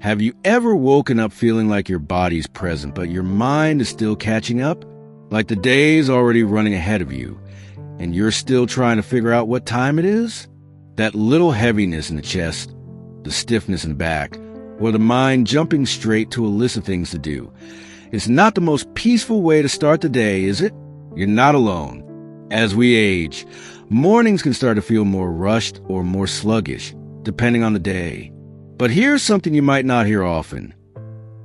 Have you ever woken up feeling like your body's present, but your mind is still catching up? Like the day's already running ahead of you, and you're still trying to figure out what time it is? That little heaviness in the chest, the stiffness in the back, or the mind jumping straight to a list of things to do. It's not the most peaceful way to start the day, is it? You're not alone. As we age, mornings can start to feel more rushed or more sluggish, depending on the day. But here's something you might not hear often.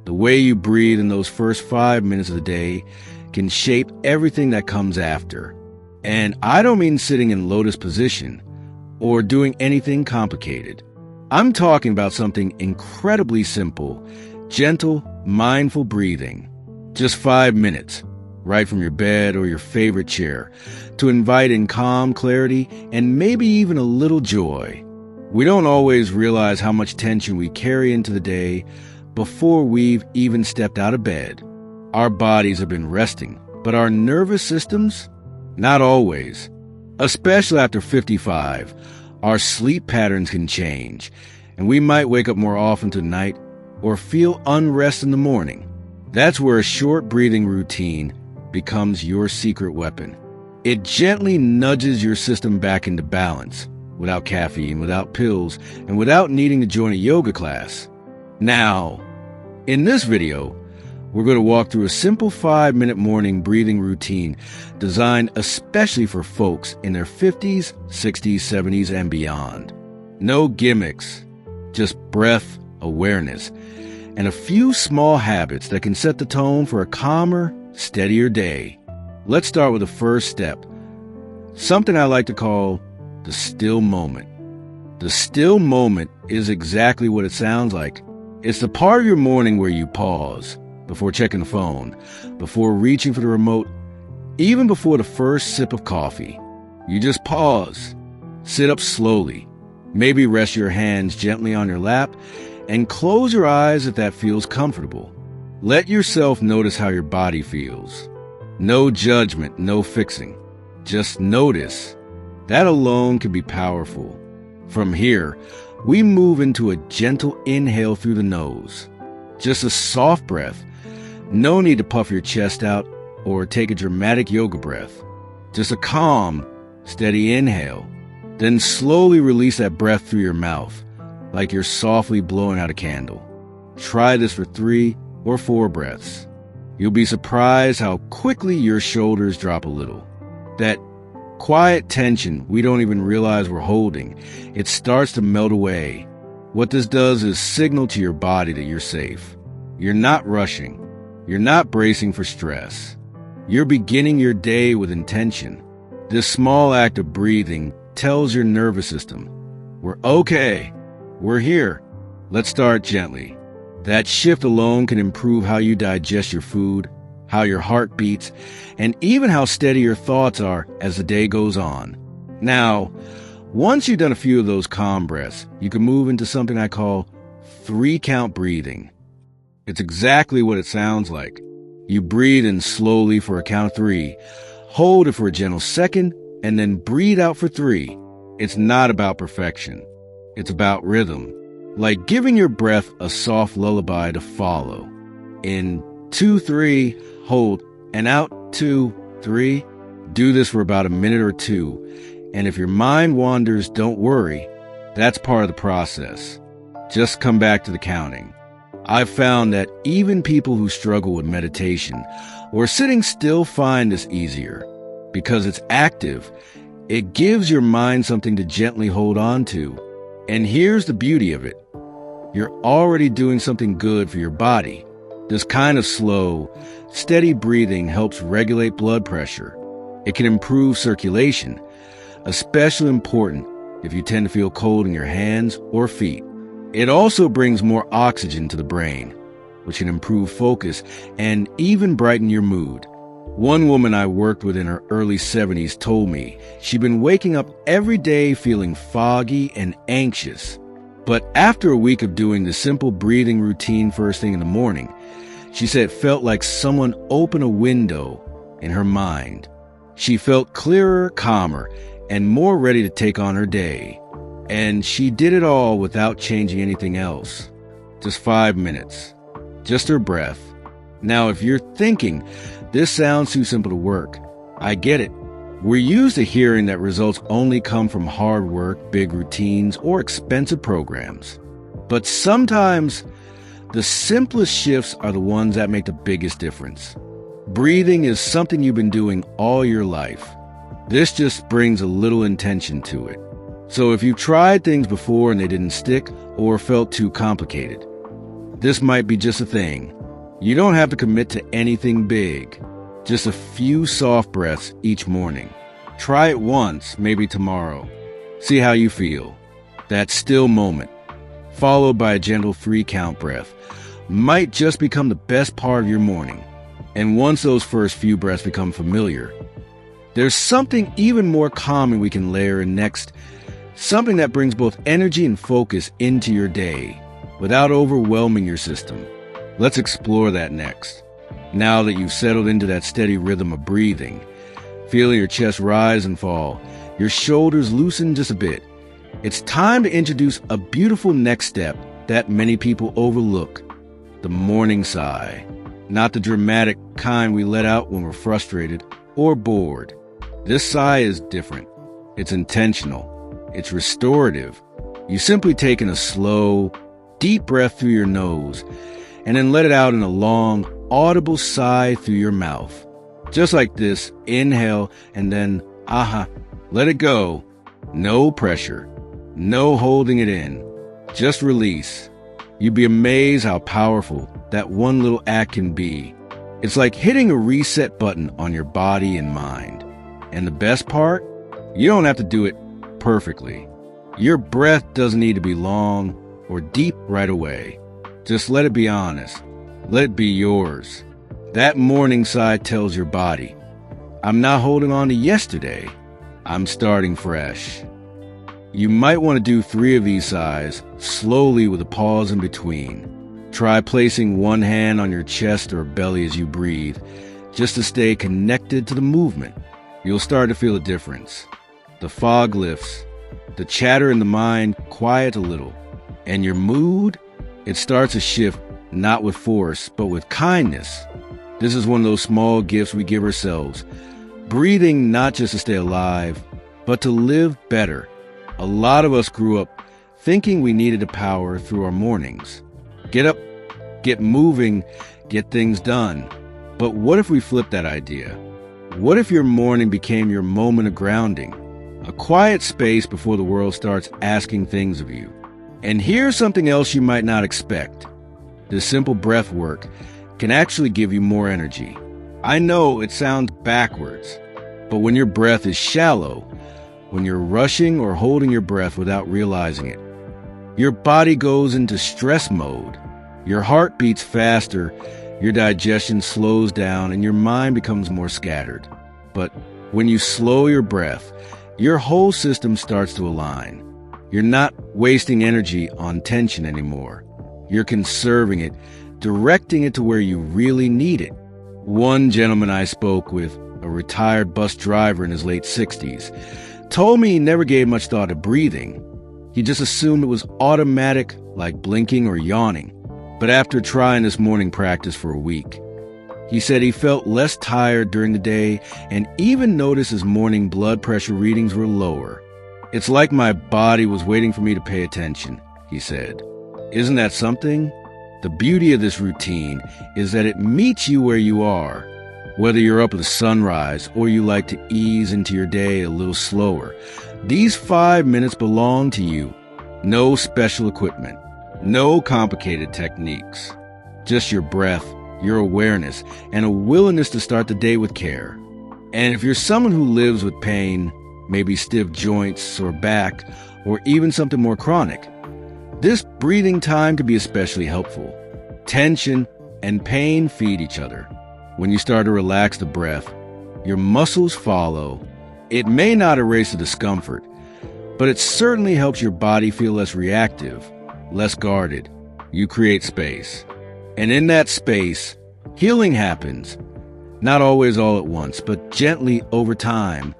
The way you breathe in those first 5 minutes of the day can shape everything that comes after. And I don't mean sitting in lotus position or doing anything complicated. I'm talking about something incredibly simple, gentle, mindful breathing. Just 5 minutes, right from your bed or your favorite chair, to invite in calm clarity and maybe even a little joy. We don't always realize how much tension we carry into the day before we've even stepped out of bed. Our bodies have been resting, but our nervous systems? Not always. Especially after 55, our sleep patterns can change, and we might wake up more often tonight or feel unrest in the morning. That's where a short breathing routine becomes your secret weapon. It gently nudges your system back into balance, without caffeine, without pills, and without needing to join a yoga class. Now, in this video, we're going to walk through a simple 5-minute morning breathing routine designed especially for folks in their 50s, 60s, 70s, and beyond. No gimmicks, just breath, awareness, and a few small habits that can set the tone for a calmer, steadier day. Let's start with the first step, something I like to call the still moment. The still moment is exactly what it sounds like. It's the part of your morning where you pause before checking the phone, before reaching for the remote, even before the first sip of coffee. You just pause, sit up slowly, maybe rest your hands gently on your lap, and close your eyes if that feels comfortable. Let yourself notice how your body feels. No judgment, no fixing. Just notice. That alone can be powerful. From here, we move into a gentle inhale through the nose. Just a soft breath. No need to puff your chest out or take a dramatic yoga breath. Just a calm, steady inhale. Then slowly release that breath through your mouth, like you're softly blowing out a candle. Try this for 3 or 4 breaths. You'll be surprised how quickly your shoulders drop a little. That quiet tension we don't even realize we're holding, it starts to melt away. What this does is signal to your body that you're safe. You're not rushing. You're not bracing for stress. You're beginning your day with intention. This small act of breathing tells your nervous system, we're okay. We're here. Let's start gently. That shift alone can improve how you digest your food, how your heart beats, and even how steady your thoughts are as the day goes on. Now, once you've done a few of those calm breaths, you can move into something I call 3-count breathing. It's exactly what it sounds like. You breathe in slowly for a count of 3, hold it for a gentle second, and then breathe out for 3. It's not about perfection. It's about rhythm, like giving your breath a soft lullaby to follow. In 2, 3, hold, and out 2, 3. Do this for about a minute or 2, and if your mind wanders, don't worry. That's part of the process. Just come back to the counting. I've found that even people who struggle with meditation or sitting still find this easier. Because it's active, it gives your mind something to gently hold on to. And here's the beauty of it. You're already doing something good for your body. This kind of slow, steady breathing helps regulate blood pressure. It can improve circulation, especially important if you tend to feel cold in your hands or feet. It also brings more oxygen to the brain, which can improve focus and even brighten your mood. One woman I worked with in her early 70s told me she'd been waking up every day feeling foggy and anxious. But after a week of doing the simple breathing routine first thing in the morning, she said it felt like someone opened a window in her mind. She felt clearer, calmer, and more ready to take on her day. And she did it all without changing anything else. Just 5 minutes. Just her breath. Now, if you're thinking, this sounds too simple to work, I get it. We're used to hearing that results only come from hard work, big routines, or expensive programs. But sometimes, the simplest shifts are the ones that make the biggest difference. Breathing is something you've been doing all your life. This just brings a little intention to it. So if you've tried things before and they didn't stick or felt too complicated, this might be just a thing. You don't have to commit to anything big. Just a few soft breaths each morning. Try it once, maybe tomorrow. See how you feel. That still moment, followed by a gentle 3-count breath, might just become the best part of your morning. And once those first few breaths become familiar, there's something even more calming we can layer in next. Something that brings both energy and focus into your day without overwhelming your system. Let's explore that next. Now that you've settled into that steady rhythm of breathing, feeling your chest rise and fall, your shoulders loosen just a bit, it's time to introduce a beautiful next step that many people overlook. The morning sigh. Not the dramatic kind we let out when we're frustrated or bored. This sigh is different. It's intentional. It's restorative. You simply take in a slow, deep breath through your nose and then let it out in a long, audible sigh through your mouth. Just like this, inhale and then, let it go. No pressure. No holding it in. Just release. You'd be amazed how powerful that one little act can be. It's like hitting a reset button on your body and mind. And the best part? You don't have to do it perfectly. Your breath doesn't need to be long or deep right away. Just let it be honest. Let it be yours. That morning sigh tells your body, I'm not holding on to yesterday. I'm starting fresh. You might want to do 3 of these sighs slowly with a pause in between. Try placing one hand on your chest or belly as you breathe, just to stay connected to the movement. You'll start to feel a difference. The fog lifts, the chatter in the mind quiet a little, and your mood, it starts to shift not with force, but with kindness. This is one of those small gifts we give ourselves. Breathing not just to stay alive, but to live better. A lot of us grew up thinking we needed to power through our mornings. Get up, get moving, get things done. But what if we flipped that idea? What if your morning became your moment of grounding? A quiet space before the world starts asking things of you. And here's something else you might not expect. This simple breath work can actually give you more energy. I know it sounds backwards, but when your breath is shallow, when you're rushing or holding your breath without realizing it, your body goes into stress mode. Your heart beats faster, your digestion slows down, and your mind becomes more scattered. But when you slow your breath, your whole system starts to align. You're not wasting energy on tension anymore. You're conserving it, directing it to where you really need it. One gentleman I spoke with, a retired bus driver in his late 60s, told me he never gave much thought to breathing. He just assumed it was automatic, like blinking or yawning. But after trying this morning practice for a week, he said he felt less tired during the day and even noticed his morning blood pressure readings were lower. It's like my body was waiting for me to pay attention, he said. Isn't that something? The beauty of this routine is that it meets you where you are. Whether you're up with sunrise or you like to ease into your day a little slower, these 5 minutes belong to you. No special equipment, no complicated techniques, just your breath, your awareness, and a willingness to start the day with care. And if you're someone who lives with pain, maybe stiff joints or back, or even something more chronic, this breathing time could be especially helpful. Tension and pain feed each other. When you start to relax the breath, your muscles follow. It may not erase the discomfort, but it certainly helps your body feel less reactive, less guarded. You create space. And in that space, healing happens. Not always all at once, but gently over time.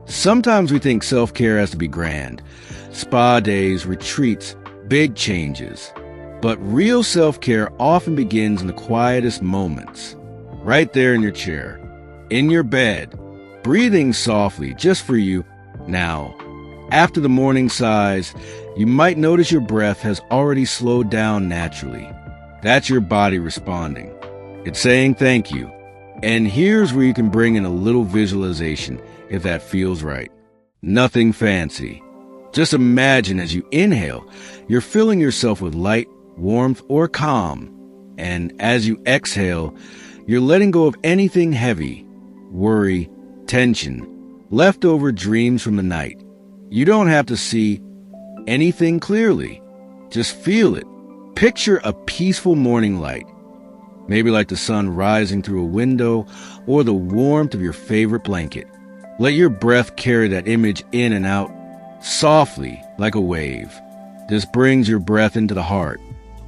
Sometimes we think self-care has to be grand. Spa days, retreats, big changes. But real self-care often begins in the quietest moments. Right there in your chair, in your bed, breathing softly just for you. Now, after the morning sighs, you might notice your breath has already slowed down naturally. That's your body responding. It's saying thank you. And here's where you can bring in a little visualization if that feels right. Nothing fancy. Just imagine as you inhale, you're filling yourself with light, warmth, or calm. And as you exhale, you're letting go of anything heavy, worry, tension, leftover dreams from the night. You don't have to see anything clearly. Just feel it. Picture a peaceful morning light, maybe like the sun rising through a window or the warmth of your favorite blanket. Let your breath carry that image in and out, softly like a wave. This brings your breath into the heart,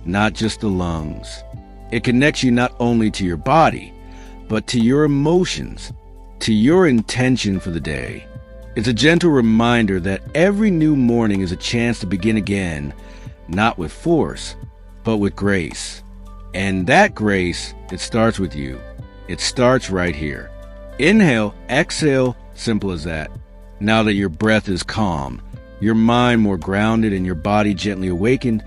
not just the lungs. It connects you not only to your body, but to your emotions, to your intention for the day. It's a gentle reminder that every new morning is a chance to begin again, not with force, but with grace. And that grace, it starts with you. It starts right here. Inhale, exhale, simple as that. Now that your breath is calm, your mind more grounded, and your body gently awakened,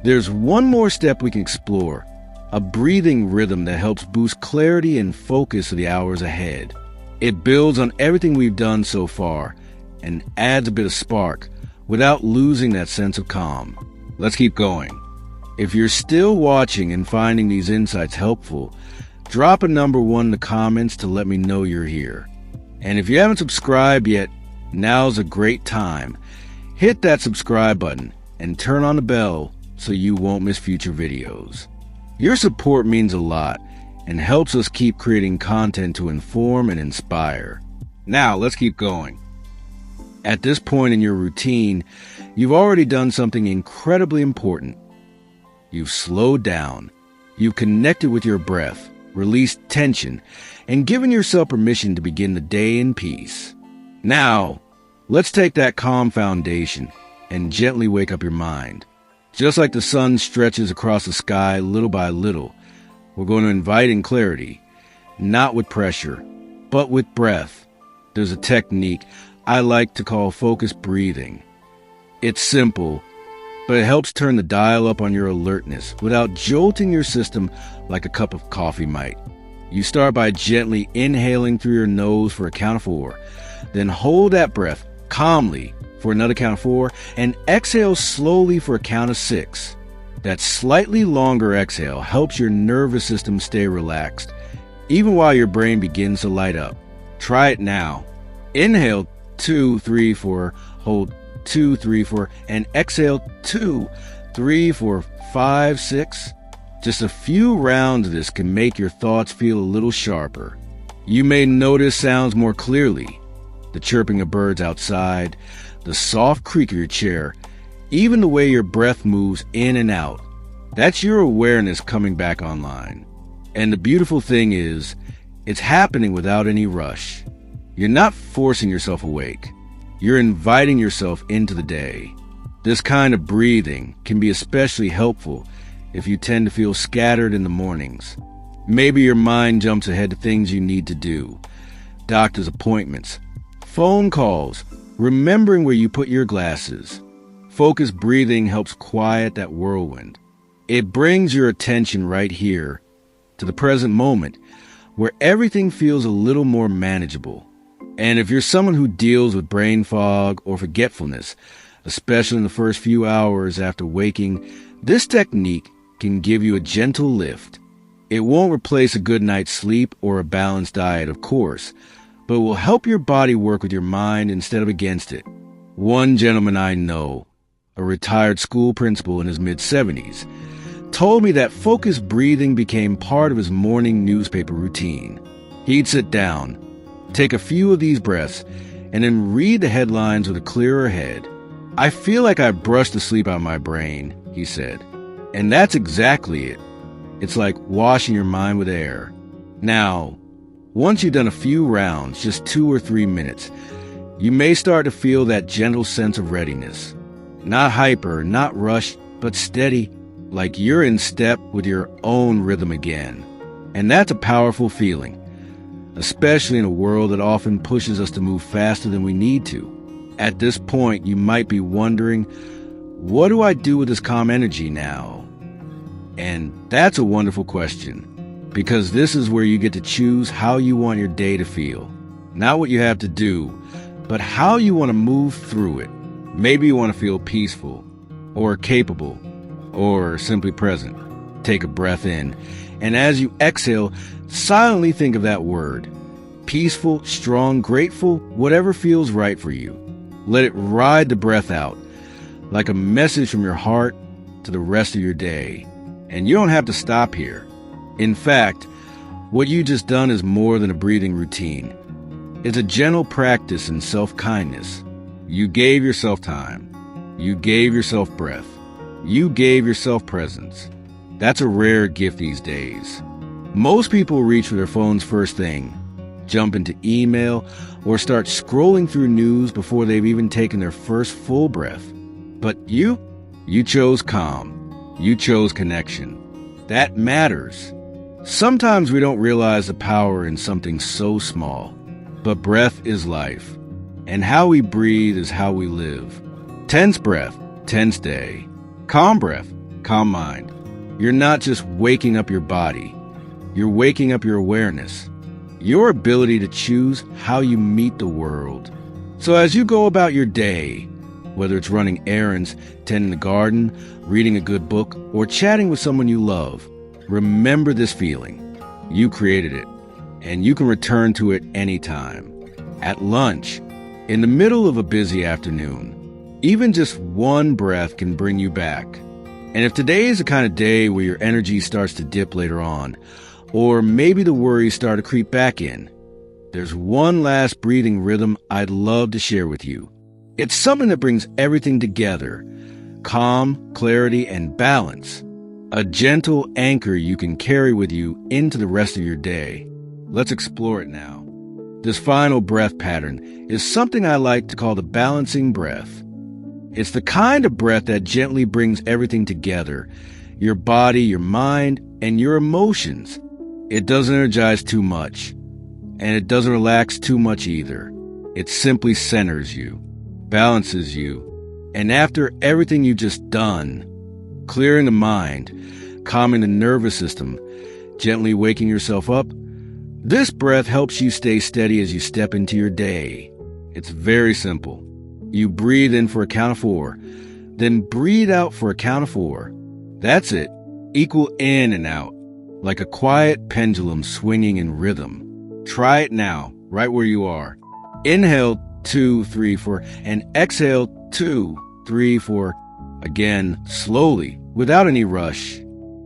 there's one more step we can explore, a breathing rhythm that helps boost clarity and focus for the hours ahead. It builds on everything we've done so far and adds a bit of spark without losing that sense of calm. Let's keep going. If you're still watching and finding these insights helpful, drop a number 1 in the comments to let me know you're here. And if you haven't subscribed yet, now's a great time. Hit that subscribe button and turn on the bell so you won't miss future videos. Your support means a lot and helps us keep creating content to inform and inspire. Now, let's keep going. At this point in your routine, you've already done something incredibly important. You've slowed down. You've connected with your breath, released tension, and given yourself permission to begin the day in peace. Now, let's take that calm foundation and gently wake up your mind. Just like the sun stretches across the sky little by little, we're going to invite in clarity, not with pressure, but with breath. There's a technique I like to call focused breathing. It's simple, but it helps turn the dial up on your alertness without jolting your system like a cup of coffee might. You start by gently inhaling through your nose for a count of 4, then hold that breath calmly for another count of 4, and exhale slowly for a count of 6. That slightly longer exhale helps your nervous system stay relaxed, even while your brain begins to light up. Try it now. Inhale 2, 3, 4, hold 2, 3, 4, and exhale 2, 3, 4, 5, 6. Just a few rounds of this can make your thoughts feel a little sharper. You may notice sounds more clearly. The chirping of birds outside, the soft creak of your chair, even the way your breath moves in and out. That's your awareness coming back online. And the beautiful thing is, it's happening without any rush. You're not forcing yourself awake. You're inviting yourself into the day. This kind of breathing can be especially helpful if you tend to feel scattered in the mornings. Maybe your mind jumps ahead to things you need to do, doctor's appointments, phone calls, remembering where you put your glasses. Focused breathing helps quiet that whirlwind. It brings your attention right here to the present moment, where everything feels a little more manageable. And if you're someone who deals with brain fog or forgetfulness, especially in the first few hours after waking, this technique can give you a gentle lift. It won't replace a good night's sleep or a balanced diet, of course, but will help your body work with your mind instead of against it. One gentleman I know, a retired school principal in his mid-70s, told me that focused breathing became part of his morning newspaper routine. He'd sit down, take a few of these breaths, and then read the headlines with a clearer head. "I feel like I brushed the sleep out of my brain," he said. And that's exactly it. It's like washing your mind with air. Now, once you've done a few rounds, just 2 or 3 minutes, you may start to feel that gentle sense of readiness. Not hyper, not rushed, but steady, like you're in step with your own rhythm again. And that's a powerful feeling, especially in a world that often pushes us to move faster than we need to. At this point, you might be wondering, what do I do with this calm energy now? And that's a wonderful question, because this is where you get to choose how you want your day to feel. Not what you have to do, but how you want to move through it. Maybe you want to feel peaceful, or capable, or simply present. Take a breath in, and as you exhale, silently think of that word. Peaceful, strong, grateful, whatever feels right for you. Let it ride the breath out, like a message from your heart to the rest of your day. And you don't have to stop here. In fact, what you just done is more than a breathing routine. It's a gentle practice in self-kindness. You gave yourself time. You gave yourself breath. You gave yourself presence. That's a rare gift these days. Most people reach for their phones first thing, jump into email, or start scrolling through news before they've even taken their first full breath. But you chose calm. You chose connection. That matters. Sometimes we don't realize the power in something so small. But breath is life. And how we breathe is how we live. Tense breath, tense day. Calm breath, calm mind. You're not just waking up your body. You're waking up your awareness. Your ability to choose how you meet the world. So as you go about your day, whether it's running errands, tending the garden, reading a good book, or chatting with someone you love, remember this feeling. You created it, and you can return to it anytime. At lunch, in the middle of a busy afternoon, even just one breath can bring you back. And if today is the kind of day where your energy starts to dip later on, or maybe the worries start to creep back in, there's one last breathing rhythm I'd love to share with you. It's something that brings everything together: calm, clarity, and balance. A gentle anchor you can carry with you into the rest of your day. Let's explore it now. This final breath pattern is something I like to call the balancing breath. It's the kind of breath that gently brings everything together: your body, your mind, and your emotions. It doesn't energize too much, and it doesn't relax too much either. It simply centers you, balances you, and after everything you've just done, clearing the mind, calming the nervous system, gently waking yourself up, this breath helps you stay steady as you step into your day. It's very simple. You breathe in for a count of 4, then breathe out for a count of 4. That's it. Equal in and out, like a quiet pendulum swinging in rhythm. Try it now, right where you are. Inhale 2, 3, 4, and exhale 2, 3, 4. Again, slowly, without any rush.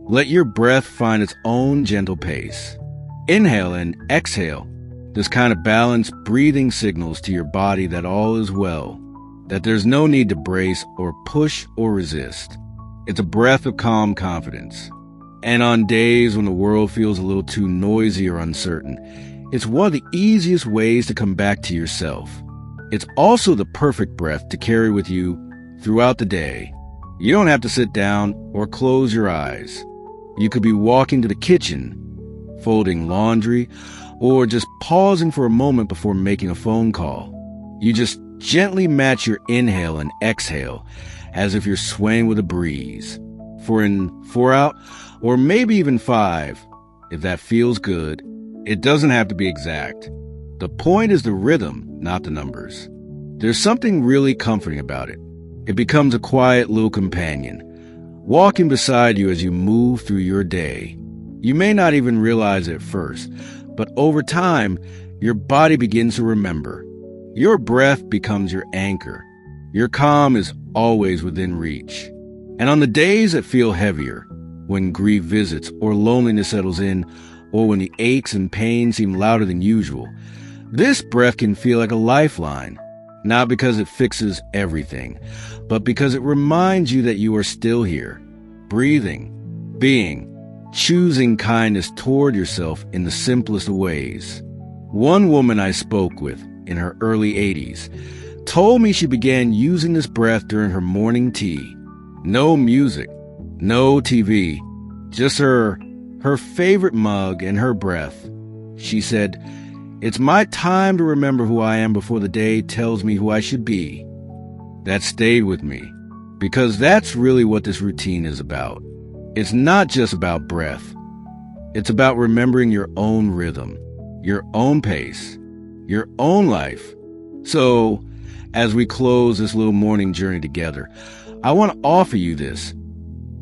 Let your breath find its own gentle pace. Inhale and exhale. This kind of balanced breathing signals to your body that all is well, that there's no need to brace or push or resist. It's a breath of calm confidence. And on days when the world feels a little too noisy or uncertain, it's one of the easiest ways to come back to yourself. It's also the perfect breath to carry with you throughout the day. You don't have to sit down or close your eyes. You could be walking to the kitchen, folding laundry, or just pausing for a moment before making a phone call. You just gently match your inhale and exhale as if you're swaying with a breeze. 4 in, 4 out, or maybe even 5, if that feels good. It doesn't have to be exact. The point is the rhythm, not the numbers. There's something really comforting about it. It becomes a quiet little companion, walking beside you as you move through your day. You may not even realize it at first, but over time, your body begins to remember. Your breath becomes your anchor. Your calm is always within reach. And on the days that feel heavier, when grief visits or loneliness settles in, or when the aches and pains seem louder than usual, this breath can feel like a lifeline, not because it fixes everything, but because it reminds you that you are still here, breathing, being, choosing kindness toward yourself in the simplest of ways. One woman I spoke with in her early 80s told me she began using this breath during her morning tea. No music, No TV, just her favorite mug and her breath. She said, "It's my time to remember who I am before the day tells me who I should be." That stayed with me, because that's really what this routine is about. It's not just about breath. It's about remembering your own rhythm, your own pace, your own life. So, as we close this little morning journey together, I want to offer you this.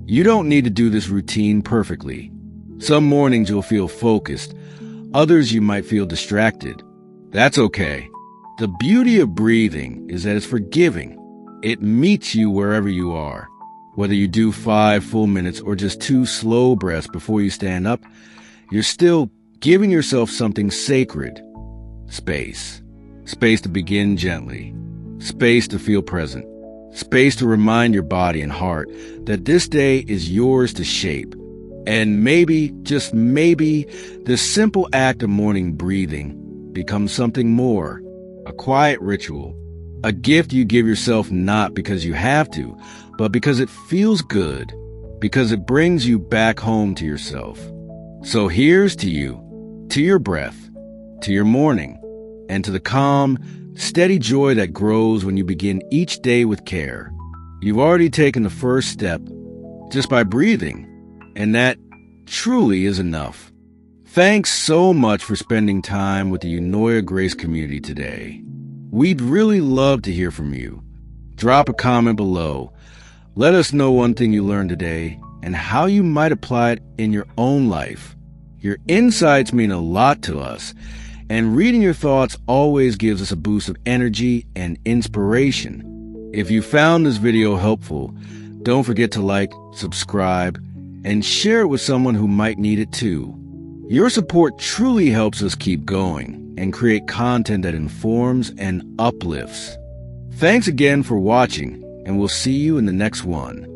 You don't need to do this routine perfectly. Some mornings you'll feel focused. Others you might feel distracted. That's okay. The beauty of breathing is that it's forgiving. It meets you wherever you are. Whether you do 5 full minutes or just 2 slow breaths before you stand up, you're still giving yourself something sacred. Space. Space to begin gently. Space to feel present. Space to remind your body and heart that this day is yours to shape. And maybe, just maybe, this simple act of morning breathing becomes something more. A quiet ritual. A gift you give yourself not because you have to, but because it feels good. Because it brings you back home to yourself. So here's to you, to your breath, to your morning, and to the calm, steady joy that grows when you begin each day with care. You've already taken the first step just by breathing, and that truly is enough. Thanks so much for spending time with the Eunoia Grace community today. We'd really love to hear from you. Drop a comment below. Let us know one thing you learned today and how you might apply it in your own life. Your insights mean a lot to us, and reading your thoughts always gives us a boost of energy and inspiration. If you found this video helpful, don't forget to like, subscribe, and share it with someone who might need it too. Your support truly helps us keep going and create content that informs and uplifts. Thanks again for watching, and we'll see you in the next one.